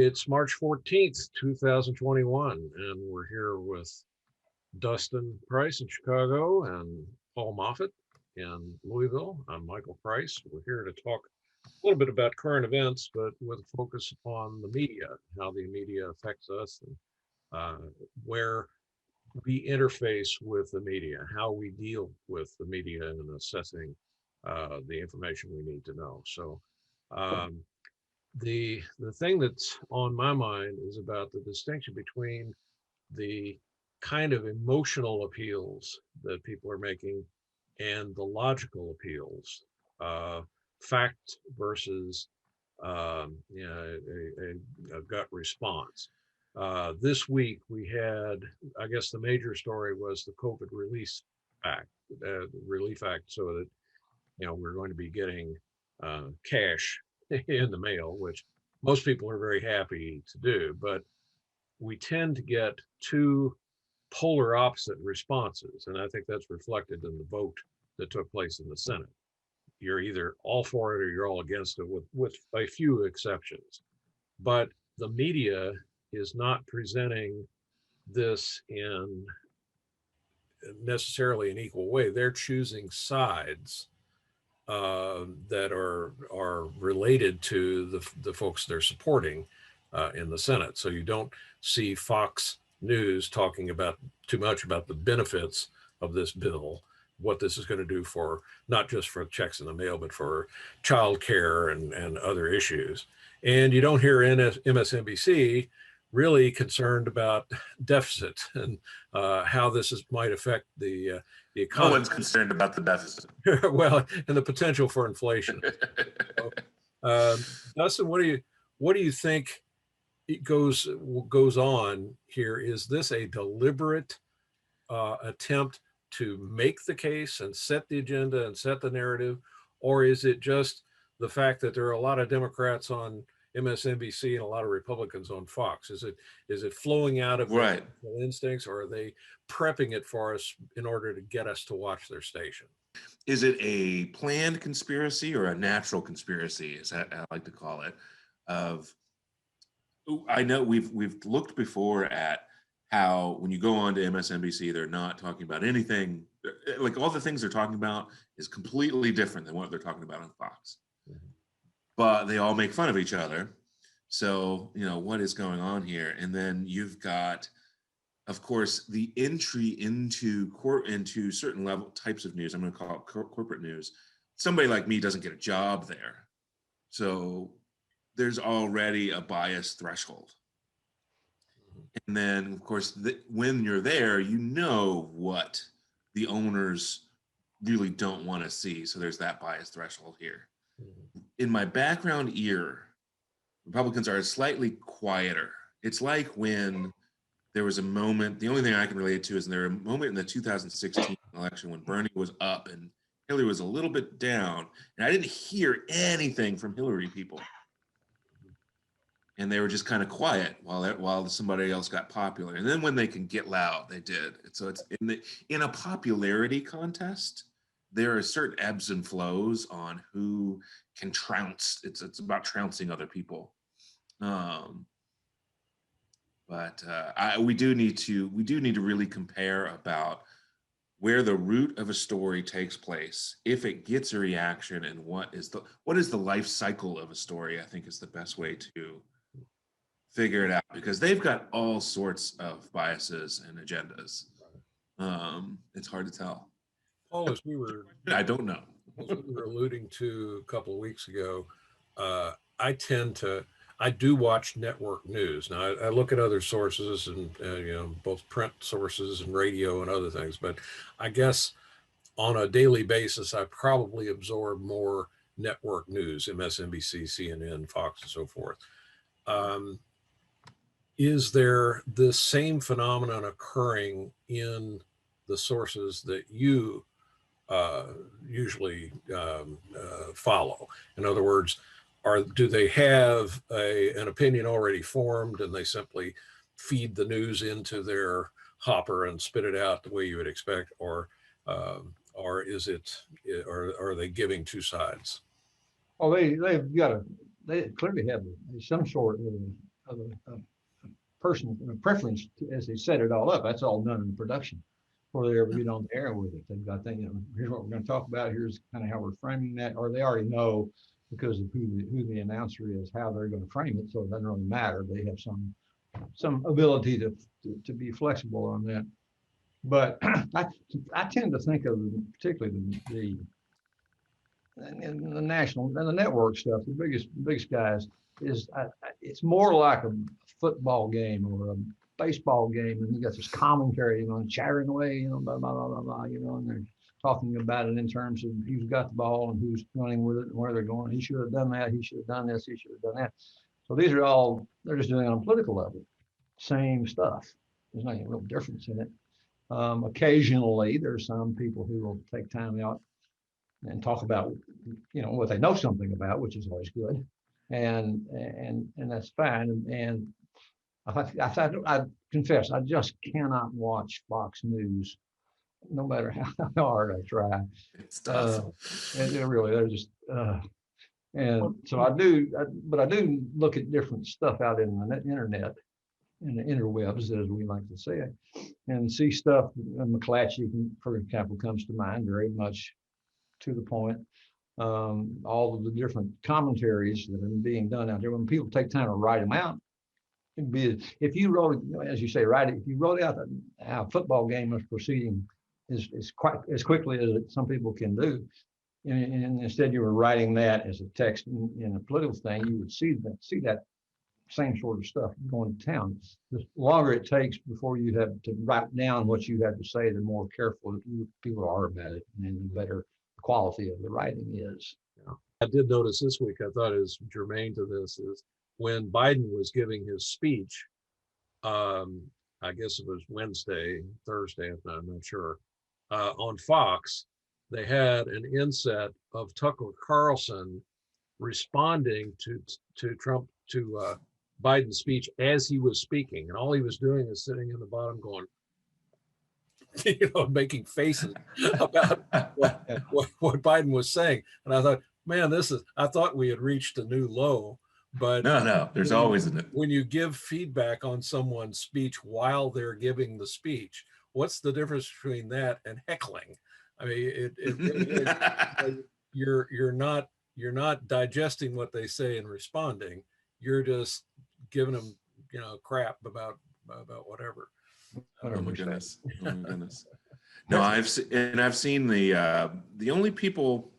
It's March 14th, 2021, and we're here with Dustin Price in Chicago and Paul Moffett in Louisville. I'm Michael Price. We're here to talk a little bit about current events, but with a focus on the media, how the media affects us, and where we interface with the media, how we deal with the media and assessing the information we need to know. So um, the thing that's on my mind is about the distinction between the kind of emotional appeals that people are making and the logical appeals, uh, fact versus a gut response. This week we had, I guess, the major story was the COVID release act, relief act, so that we're going to be getting cash in the mail, which most people are very happy to do. But we tend to get two polar opposite responses. And I think that's reflected in the vote that took place in the Senate. You're either all for it or you're all against it, with a few exceptions. But the media is not presenting this in necessarily an equal way. They're choosing sides that are related to the folks they're supporting in the Senate. So you don't see Fox News talking about too much about the benefits of this bill, what this is going to do for not just for checks in the mail, but for child care and other issues. And you don't hear MSNBC really concerned about deficit and how might affect the economy. No one's concerned about the deficit. Well, and the potential for inflation. So, Dustin, what do you think it goes on here? Is this a deliberate attempt to make the case and set the agenda and set the narrative, or is it just the fact that there are a lot of Democrats on MSNBC and a lot of Republicans on Fox? Is it flowing out of right their instincts, or are they prepping it for us in order to get us to watch their station? Is it a planned conspiracy or a natural conspiracy, as I like to call it? I know we've looked before at how when you go on to MSNBC, they're not talking about anything. Like all the things they're talking about is completely different than what they're talking about on Fox. Mm-hmm. But they all make fun of each other. So, what is going on here? And then you've got, of course, the entry into certain level types of news. I'm going to call it corporate news. Somebody like me doesn't get a job there. So there's already a bias threshold. And then, of course, when you're there, what the owners really don't want to see. So there's that bias threshold here. Mm-hmm. In my background ear, Republicans are slightly quieter. It's like when there was a moment, the only thing I can relate to is there was a moment in the 2016 election when Bernie was up and Hillary was a little bit down, and I didn't hear anything from Hillary people. And they were just kind of quiet while somebody else got popular. And then when they can get loud, they did. So it's in a popularity contest, there are certain ebbs and flows on who can trounce. It's about trouncing other people. But we do need to really compare about where the root of a story takes place, if it gets a reaction, and what is the life cycle of a story. I think is the best way to figure it out, because they've got all sorts of biases and agendas. It's hard to tell. Paul, as we were, I don't know. As we were alluding to a couple of weeks ago, I do watch network news. Now I look at other sources and both print sources and radio and other things, but I guess on a daily basis, I probably absorb more network news, MSNBC, CNN, Fox, and so forth. Is there this same phenomenon occurring in the sources that you usually follow? In other words, do they have an opinion already formed and they simply feed the news into their hopper and spit it out the way you would expect, or is it, or are they giving two sides? Well, they clearly have some sort a person a preference as they set it all up. That's all done in production before they ever get on the air with it. They've got here's what we're going to talk about. Here's kind of how we're framing that, or they already know because of who the announcer is, how they're going to frame it. So it doesn't really matter. They have some ability to be flexible on that. But I tend to think of particularly the and the national and the network stuff, the biggest guys is it's more like a football game or a baseball game, and you got this commentary, chattering away, blah blah blah blah blah, and they're talking about it in terms of who's got the ball and who's running with it and where they're going. He should have done that. He should have done this. He should have done that. So these are all they're just doing it on a political level, same stuff. There's no real difference in it. Occasionally, there's some people who will take time out and talk about, what they know something about, which is always good, and that's fine. And I confess, I just cannot watch Fox News, no matter how hard I try. It's tough. It really, they're just. And so I do look at different stuff out in the internet, in the interwebs, as we like to say, and see stuff. McClatchy, for example, comes to mind, very much to the point. All of the different commentaries that are being done out there, when people take time to write them out, it'd be, if you wrote, as you say, if you wrote out how a football game is proceeding is quite as quickly as some people can do, and instead you were writing that as a text in a political thing, you would see that same sort of stuff going to town. The longer it takes before you have to write down what you have to say, the more careful people are about it, and the better quality of the writing is. I did notice this week, I thought is germane to this, is when Biden was giving his speech, I guess it was Wednesday, Thursday, I'm not sure, on Fox, they had an inset of Tucker Carlson responding to Trump, to Biden's speech as he was speaking. And all he was doing is sitting in the bottom going, making faces about what Biden was saying. And I thought, man, I thought we had reached a new low. But no, there's always in it. When you give feedback on someone's speech while they're giving the speech, what's the difference between that and heckling? I mean, you're not digesting what they say and responding. You're just giving them, crap about whatever. Oh my goodness! Oh my goodness! No, I've seen the only people.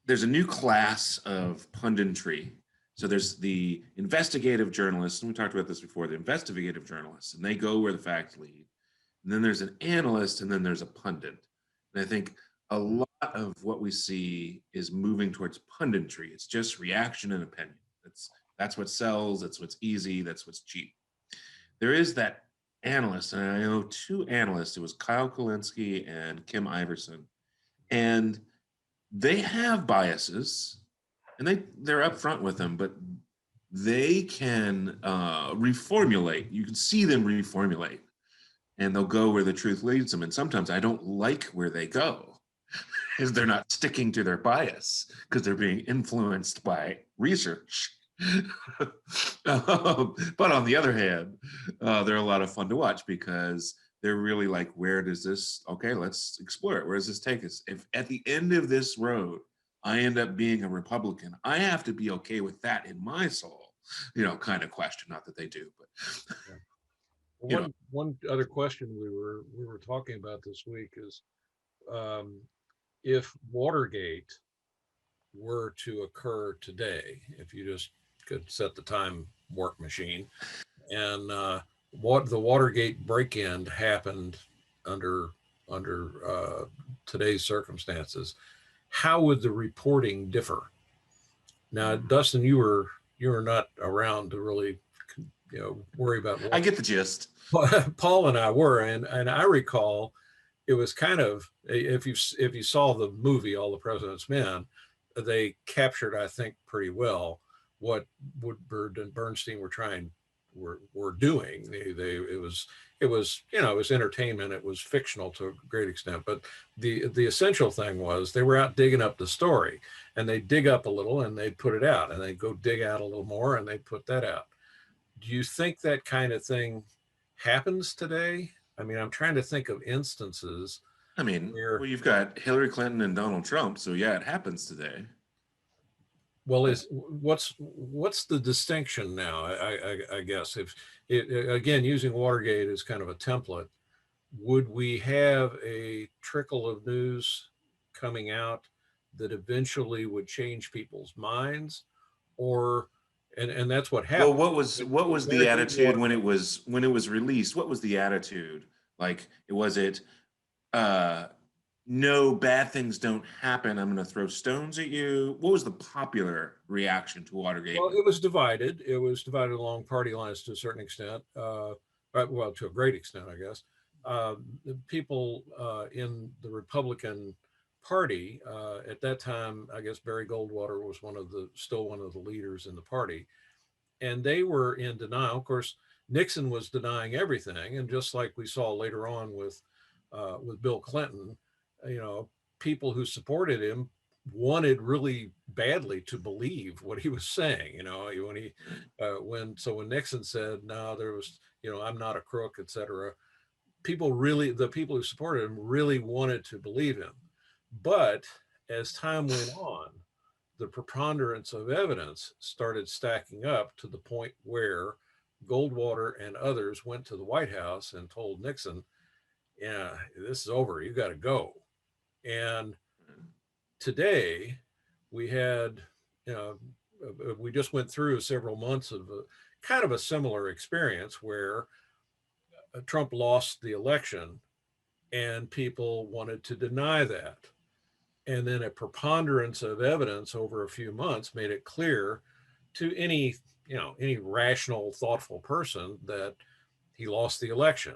There's a new class of punditry. So there's the investigative journalists, and we talked about this before. The investigative journalists, and they go where the facts lead. And then there's an analyst, and then there's a pundit. And I think a lot of what we see is moving towards punditry. It's just reaction and opinion. That's what sells. That's what's easy. That's what's cheap. There is that analyst, and I know two analysts. It was Kyle Kulinski and Kim Iverson, and they have biases, and they're upfront with them, but they can reformulate. You can see them reformulate, and they'll go where the truth leads them. And sometimes I don't like where they go, is they're not sticking to their bias because they're being influenced by research. But on the other hand, they're a lot of fun to watch because they're really like, where does this, okay, let's explore it. Where does this take us? If at the end of this road, I end up being a Republican, I have to be okay with that in my soul, kind of question. Not that they do, but one other question we were talking about this week is, if Watergate were to occur today, if you just could set the time warp machine, and the Watergate break-in happened under today's circumstances, how would the reporting differ? Now, Dustin, you were not around to really worry about I get the gist. Paul and I were, and I recall it was kind of, if you saw the movie All the President's Men, they captured, I think, pretty well what Woodward and Bernstein were doing. It was entertainment. It was fictional to a great extent, but the essential thing was they were out digging up the story, and they dig up a little and they put it out, and they go dig out a little more and they put that out. Do you think that kind of thing happens today? I mean, I'm trying to think of instances I mean, where, well, you've got Hillary Clinton and Donald Trump, so yeah, it happens today. well, is what's the distinction now? I guess if it, again, using Watergate as kind of a template, would we have a trickle of news coming out that eventually would change people's minds, or and that's what Well, happened. what was the Barry attitude Goldwater, when it was released? What was the attitude? Like, was it uh no, bad things don't happen, I'm going to throw stones at you? What was the popular reaction to Watergate? well, it was divided. It was divided along party lines to a certain extent, well, to a great extent, I guess. The people in the Republican Party at that time, I guess Barry Goldwater was still one of the leaders in the party, and they were in denial. Of course, Nixon was denying everything, and just like we saw later on with Bill Clinton, you know, people who supported him wanted really badly to believe what he was saying. You know, when Nixon said, "No, there was, you know, I'm not a crook," etc., the people who supported him really wanted to believe him. But as time went on, the preponderance of evidence started stacking up to the point where Goldwater and others went to the White House and told Nixon, "Yeah, this is over. You got to go." And today, we had, you know, we just went through several months of kind of a similar experience where Trump lost the election and people wanted to deny that. And then a preponderance of evidence over a few months made it clear to any rational, thoughtful person that he lost the election.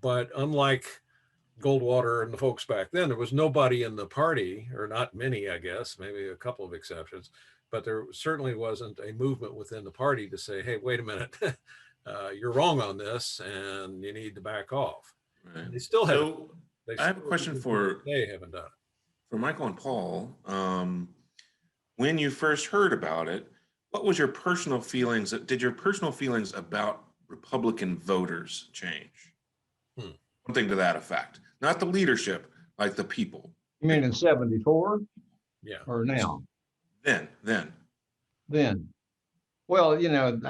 But unlike Goldwater and the folks back then, there was nobody in the party, or not many, I guess, maybe a couple of exceptions, but there certainly wasn't a movement within the party to say, "Hey, wait a minute, you're wrong on this, and you need to back off." Right. And they still haven't. So I have a question for they haven't done it. Michael and Paul. When you first heard about it, what was your personal feelings? Did your personal feelings about Republican voters change? Hmm. Something to that effect. Not the leadership, like the people. You mean in 74 Yeah. or now? Then. Then. Well, you know,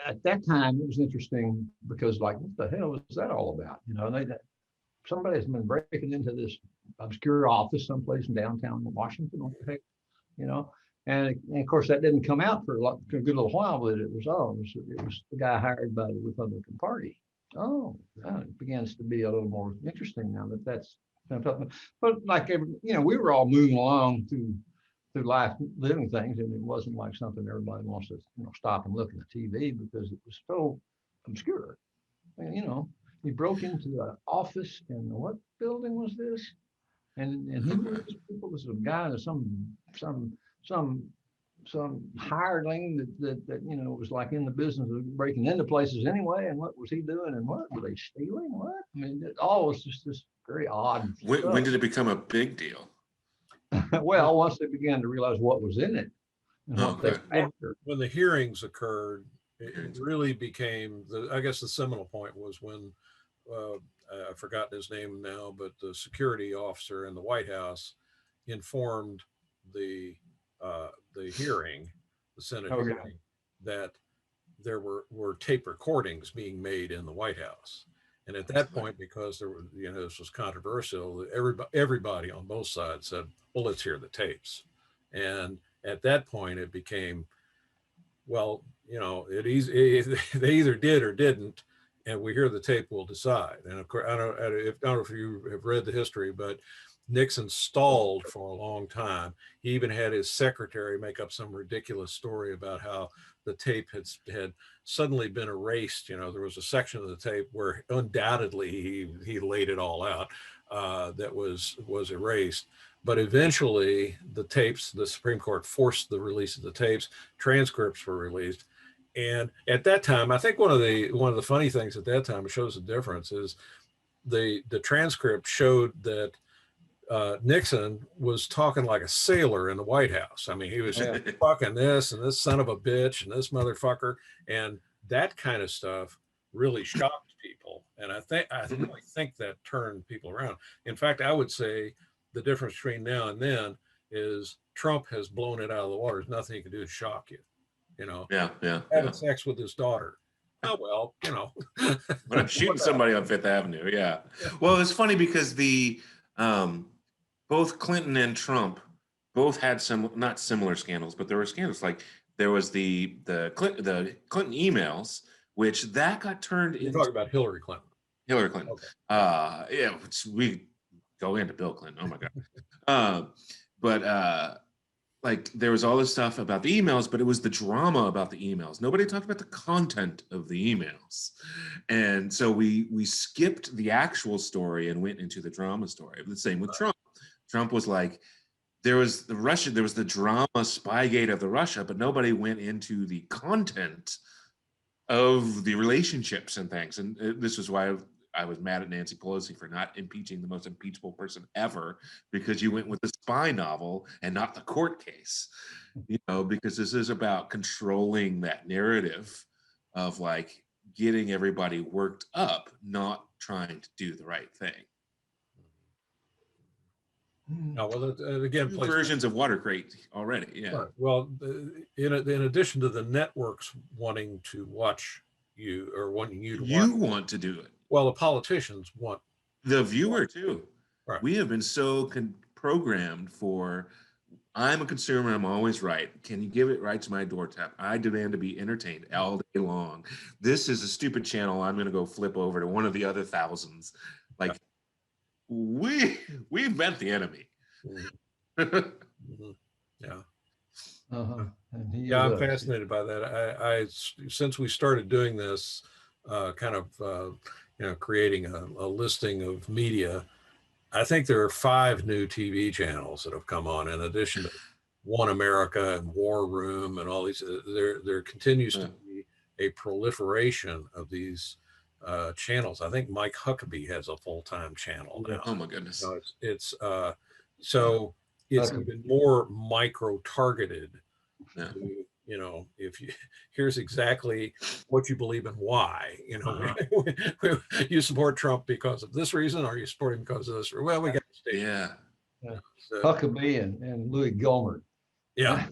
at that time it was interesting because, like, what the hell was that all about? You know, somebody's been breaking into this obscure office someplace in downtown Washington, what the heck, you know? And of course that didn't come out for a good little while, but it was the guy hired by the Republican Party. Oh, it begins to be a little more interesting now that's, but like, you know, we were all moving along through life, living things, and it wasn't like something everybody wants to, you know, stop and look at the TV because it was so obscure. And, you know, he broke into an office, and what building was this? And he was people was a guy, some hireling that you know was like in the business of breaking into places anyway. And what was he doing? And what were they stealing? What? I mean, it all was just this very odd. When did it become a big deal? Well, once they began to realize what was in it, and what they factored. When the hearings occurred, it really became I guess the seminal point was when I've forgotten his name now, but the security officer in the White House informed the hearing, the Senate hearing, that there were tape recordings being made in the White House. And at that point, because there were, you know, this was controversial, everybody on both sides said, "Well, let's hear the tapes." And at that point, it became, well, you know, they either did or didn't, and we hear the tape, we'll decide. And of course, I don't know if you have read the history, but Nixon stalled for a long time. He even had his secretary make up some ridiculous story about how the tape had suddenly been erased. You know, there was a section of the tape where undoubtedly he laid it all out that was erased. But eventually, the Supreme Court forced the release of the tapes. Transcripts were released, and at that time, I think one of the funny things at that time, it shows the difference, is the transcript showed that Nixon was talking like a sailor in the White House. I mean, he was Yeah. fucking this and this son of a bitch and this motherfucker, and that kind of stuff really shocked people. And I really think that turned people around. In fact, I would say the difference between now and then is Trump has blown it out of the water. There's nothing he can do to shock you. You know, Yeah, yeah, having yeah. sex with his daughter. Oh well, you know. When I'm shooting somebody on Fifth Avenue, yeah. Well, it's funny because both Clinton and Trump both had some not similar scandals, but there were scandals. Like there was the Clinton emails, which that got turned You're into talking about Hillary Clinton. Hillary Clinton. Okay. Yeah, we go into Bill Clinton. Oh my God. But like there was all this stuff about the emails, but it was the drama about the emails. Nobody talked about the content of the emails. And so we skipped the actual story and went into the drama story. The same with Trump. Trump was like, there was the drama Spygate of the Russia, but nobody went into the content of the relationships and things. And this was why I was mad at Nancy Pelosi for not impeaching the most impeachable person ever, because you went with the spy novel and not the court case, you know, because this is about controlling that narrative of like getting everybody worked up, not trying to do the right thing. No, well, again, Two versions of Watergate already. Yeah. right. Well, in addition to the networks wanting to watch you or wanting you to You watch, want to do it. well, the politicians want The viewer too. right. We have been so programmed for, I'm a consumer, I'm always right. Can you give it right to my doorstep? I demand to be entertained all day long. This is a stupid channel. I'm going to go flip over to one of the other thousands. Like we've met the enemy. Mhm. Yeah. And he Yeah, is I'm us. fascinated by that. I since we started doing this, kind of, you know, creating a listing of media, I think there are 5 new TV channels that have come on in addition to One America and War Room and all these. There continues to be a proliferation of these channels. I think Mike Huckabee has a full-time channel now. Oh my goodness. You know, so it's even more micro targeted. Yeah. You know, if you here's exactly what you believe and why. You know, you support Trump because of this reason, or you support him because of this. Well, we got to stay. Yeah. So, Huckabee and Louis Gilbert. Yeah.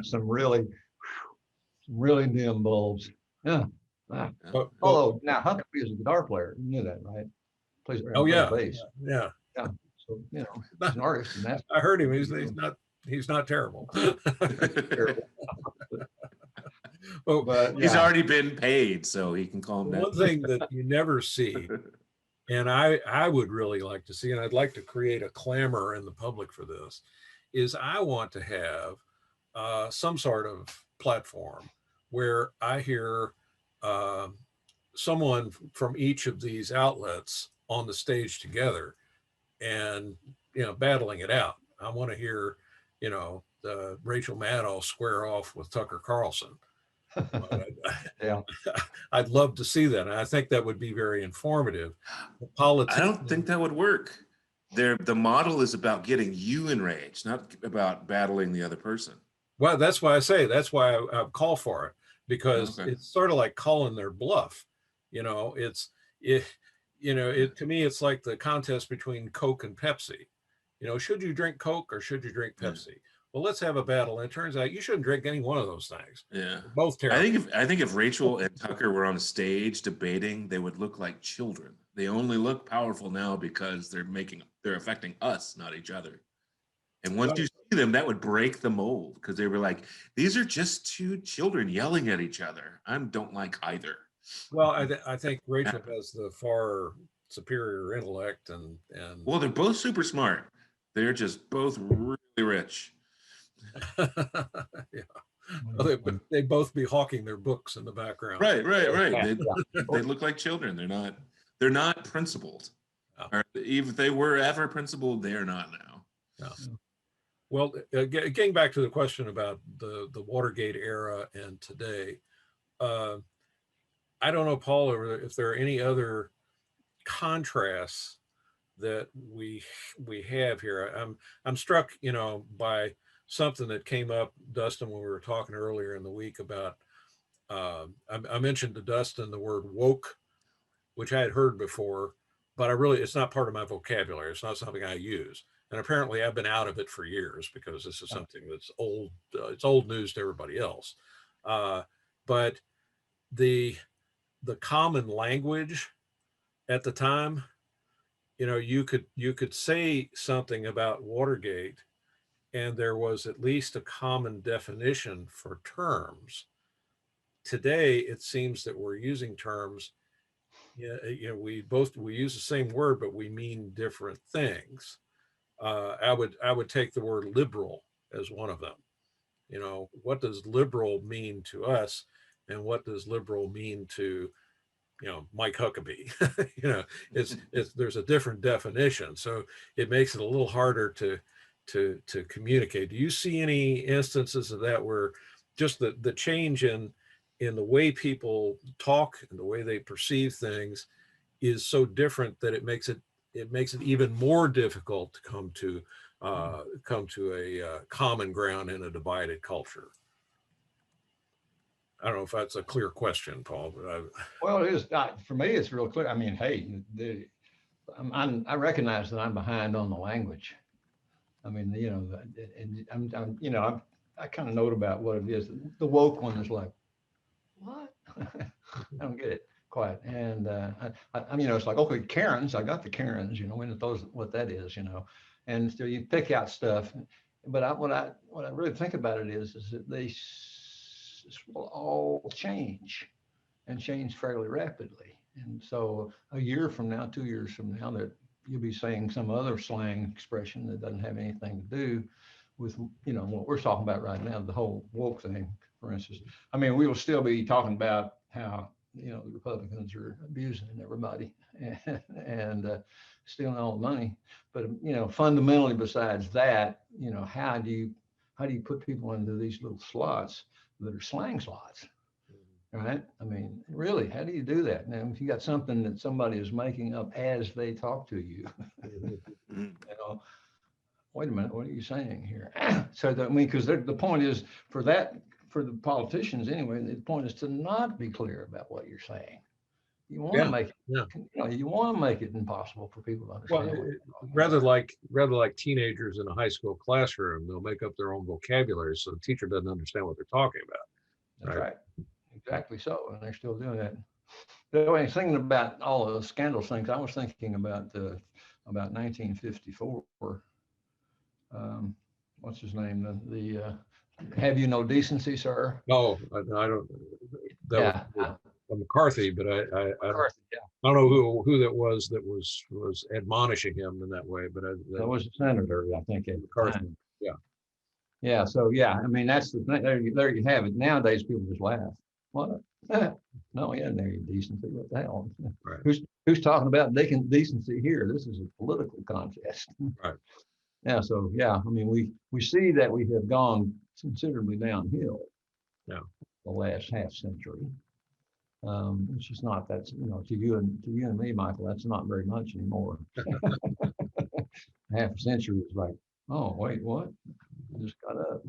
some really dim bulbs. Yeah. Although now Huckabee is a guitar player. You knew that, right? Plays bass. Yeah. So you know, he's an artist, and that's I heard him. He's not terrible. terrible. But he's already been paid, so he can calm down. One thing that you never see, and I would really like to see, and I'd like to create a clamor in the public for this, is I want to have some sort of platform where I hear someone from each of these outlets on the stage together and, you know, battling it out. I want to hear, you know, Rachel Maddow square off with Tucker Carlson. Yeah, I'd love to see that. And I think that would be very informative. I don't think that would work. The model is about getting you enraged, not about battling the other person. Well, that's why I call for it, because it's sort of like calling their bluff. You know, to me, it's like the contest between Coke and Pepsi. You know, should you drink Coke or should you drink Pepsi? Well, let's have a battle. And it turns out you shouldn't drink any one of those things. Yeah. They're both terrible. I think if Rachel and Tucker were on a stage debating, they would look like children. They only look powerful now because they're affecting us, not each other. And once you see them, that would break the mold, because they were like, these are just 2 children yelling at each other. I don't like either. Well, I think Rachel has the far superior intellect and well, they're both super smart. They're just both really rich. Yeah. Well, they both be hawking their books in the background. Right. They look like children. They're not principled. Or if they were ever principled, they are not now. Yeah. Well, getting back to the question about the Watergate era and today, I don't know, Paul, if there are any other contrasts that we have here. I'm struck, by something that came up, Dustin, when we were talking earlier in the week about. I mentioned to Dustin the word woke, which I had heard before, but it's not part of my vocabulary. It's not something I use. And apparently I've been out of it for years because this is something that's old. It's old news to everybody else. But the common language at the time, you could say something about Watergate, and there was at least a common definition for terms. Today, it seems that we're using terms. Yeah, we use the same word, but we mean different things. I would take the word liberal as one of them. What does liberal mean to us, and what does liberal mean to Mike Huckabee? It's there's a different definition, so it makes it a little harder to communicate. Do you see any instances of that where just the change in the way people talk and the way they perceive things is so different that it makes it even more difficult to come to a common ground in a divided culture? I don't know if that's a clear question, Paul, but Well, it is not, for me, it's real clear. I mean, hey, I recognize that I'm behind on the language. I mean, and I kind of note about what it is. The woke one is like, what? I don't get it quite. And it's like, okay, Karens, I got the Karens, when those, what that is, and so you pick out stuff. But what I really think about it is that this will all change and change fairly rapidly. And so a year from now, 2 years from now, that you'll be saying some other slang expression that doesn't have anything to do with what we're talking about right now, the whole woke thing, for instance. I mean, we will still be talking about how the Republicans are abusing everybody and stealing all the money. But fundamentally, besides that, how do you put people into these little slots that are slang slots? Right? I mean, really, how do you do that? Now, if you got something that somebody is making up as they talk to you, wait a minute, what are you saying here? So that, I mean, because the point is for the politicians anyway, the point is to not be clear about what you're saying. You want to make it, you want to make it impossible for people to well, understand. rather like teenagers in a high school classroom, they'll make up their own vocabulary so the teacher doesn't understand what they're talking about. That's right. Exactly so, and they're still doing that. When I was thinking about all the scandal things, I was thinking about 1954. What's his name? The Have You No Decency, Sir? No, I don't. That was McCarthy, but I McCarthy, yeah. I don't know who that was admonishing him in that way, but That was a senator, I think, at the McCarthy. time. Yeah. Yeah. So yeah, I mean that's the thing. There you have it. Nowadays people just laugh. What? No, he doesn't have any decency. What the hell? Right. Who's talking about decency here? This is a political contest. Right. Yeah. So yeah, I mean we see that we have gone considerably downhill. Yeah. The last half century. Which is not, that's to you and me, Michael, that's not very much anymore. Half a century is like, oh wait, what? I just got up.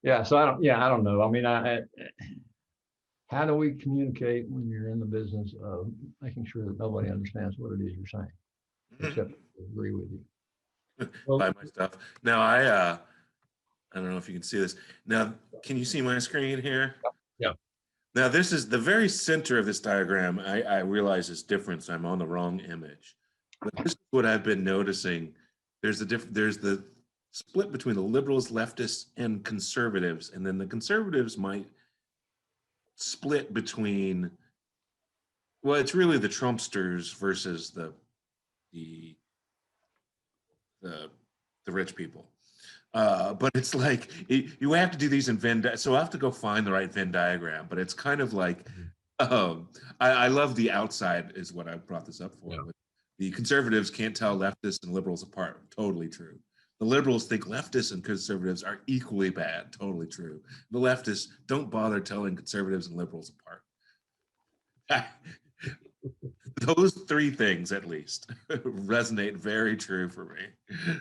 Yeah, so I don't know. I mean, how do we communicate when you're in the business of making sure that nobody understands what it is you're saying, except to agree with you? Buy my stuff. Now I don't know if you can see this. Now, can you see my screen here? Yeah. Now this is the very center of this diagram. I realize it's different, so I'm on the wrong image. But this is what I've been noticing. There's the split between the liberals, leftists, and conservatives, and then the conservatives might split between, well, it's really the Trumpsters versus the rich people. But it's like you have to do these in Venn. So I have to go find the right Venn diagram. But it's kind of like I love the outside is what I brought this up for. Yeah. The conservatives can't tell leftists and liberals apart. Totally true. The liberals think leftists and conservatives are equally bad. Totally true. The leftists don't bother telling conservatives and liberals apart. Those three things at least resonate very true for me.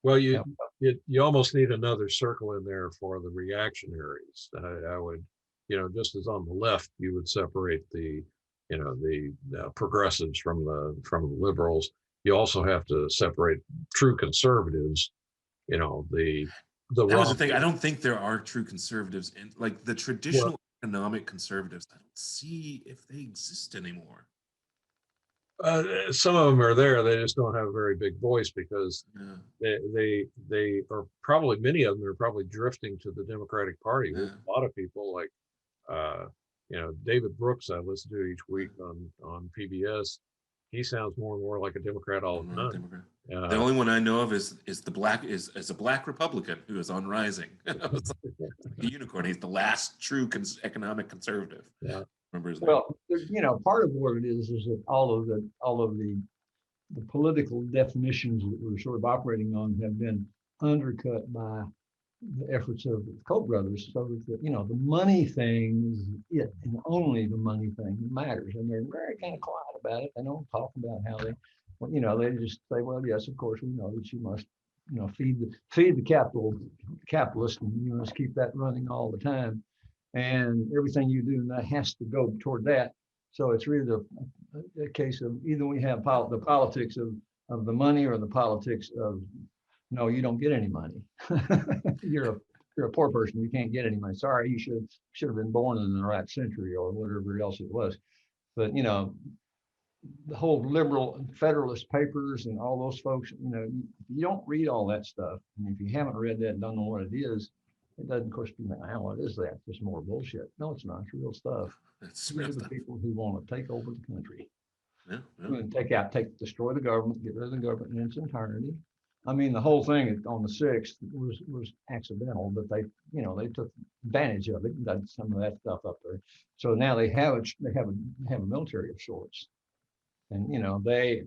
Well, Yeah. you almost need another circle in there for the reactionaries. I would, just as on the left, you would separate the progressives from the liberals. You also have to separate true conservatives. The That was the Rom- thing. I don't think there are true conservatives in like the well, traditional economic conservatives. I don't see if they exist anymore. some of them are there. They just don't have a very big voice because Yeah, they are probably, many of them are probably drifting to the Democratic Party. yeah, There's a lot of people like David Brooks I listen to each yeah. week on PBS. He sounds more and more like a Democrat all I'm the not a time. Democrat. The only one I know of is a black Republican who is on Rising. It's like a unicorn. He's the last true economic conservative. Yeah. Remember his name? Well, part of what it is that all of the political definitions that we're sort of operating on have been undercut by the efforts of the Koch brothers, so that the money thing is it, and only the money thing matters. And they're very kind of quiet about it. They don't talk about how they, well, they just say, well, yes, of course, we know that you must, feed the capitalist, and you must keep that running all the time, and everything you do that has to go toward that. So it's really a case of either we have the politics of the money, or the politics of, no, you don't get any money. you're a poor person. You can't get any money. Sorry, you should have been born in the right century or whatever else it was. But the whole liberal federalist papers and all those folks, you don't read all that stuff. And if you haven't read that and don't know what it is, it doesn't, of course, be like, oh, what is that? Just more bullshit. No, it's not. It's real stuff. That's These real are the stuff. people who want to take over the country. Yeah, And destroy the government, get rid of the government in its entirety. I mean, the whole thing on the 6th was accidental, but they took advantage of it and done some of that stuff up there. So now they have a military of sorts, and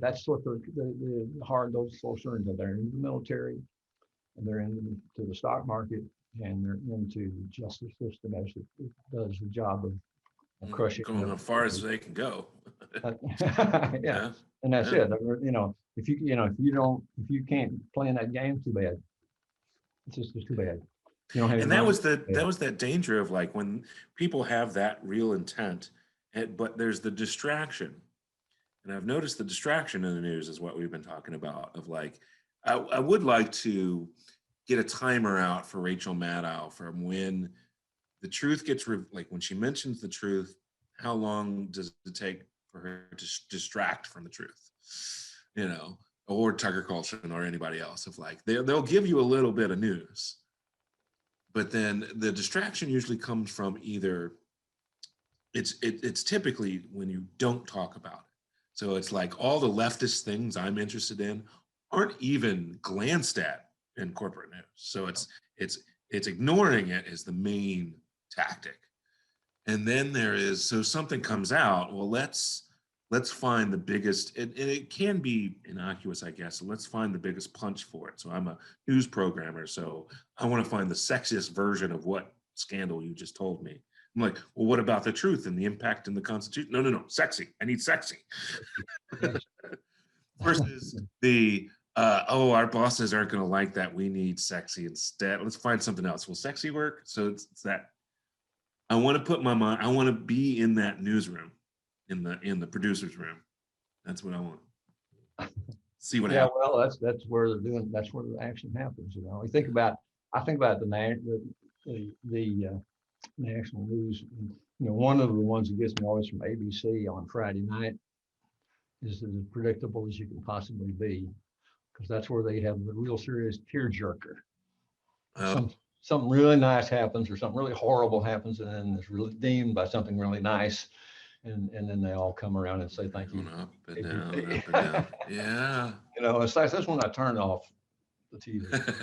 that's what the hard those folks are into. They're into the military, and they're into the stock market, and they're into the justice system as it does the job of crushing going them. as far as they can go. Yeah. Yeah, And that's yeah. it. If you can't play in that game, too bad. It's just too bad. You don't have. And that was that danger of like when people have that real intent, but there's the distraction. And I've noticed the distraction in the news is what we've been talking about. Of like, I would like to get a timer out for Rachel Maddow from when the truth gets like when she mentions the truth. How long does it take for her to distract from the truth? Or Tucker Carlson or anybody else. Of like they'll give you a little bit of news, but then the distraction usually comes from either it's typically when you don't talk about it. So it's like all the leftist things I'm interested in aren't even glanced at in corporate news. So it's ignoring it is the main tactic. And then so something comes out, well, let's find the biggest, and it can be innocuous, I guess. So let's find the biggest punch for it. So I'm a news programmer, so I want to find the sexiest version of what scandal you just told me. I'm like, well, what about the truth and the impact in the Constitution? No, sexy. I need sexy. Versus our bosses aren't going to like that. We need sexy instead. Let's find something else. Will sexy work? So it's that. I want to put my mind. I want to be in that newsroom, in the producer's room. That's what I want. See what happens. Well, that's where they're doing. That's where the action happens. I think about the national news. One of the ones that gets me always from ABC on Friday night is as predictable as you can possibly be, because that's where they have the real serious tearjerker. Something really nice happens, or something really horrible happens, and then it's redeemed by something really nice, and then they all come around and say thank you. Up and down, up and down. Yeah. It's like that's when I turn off the TV.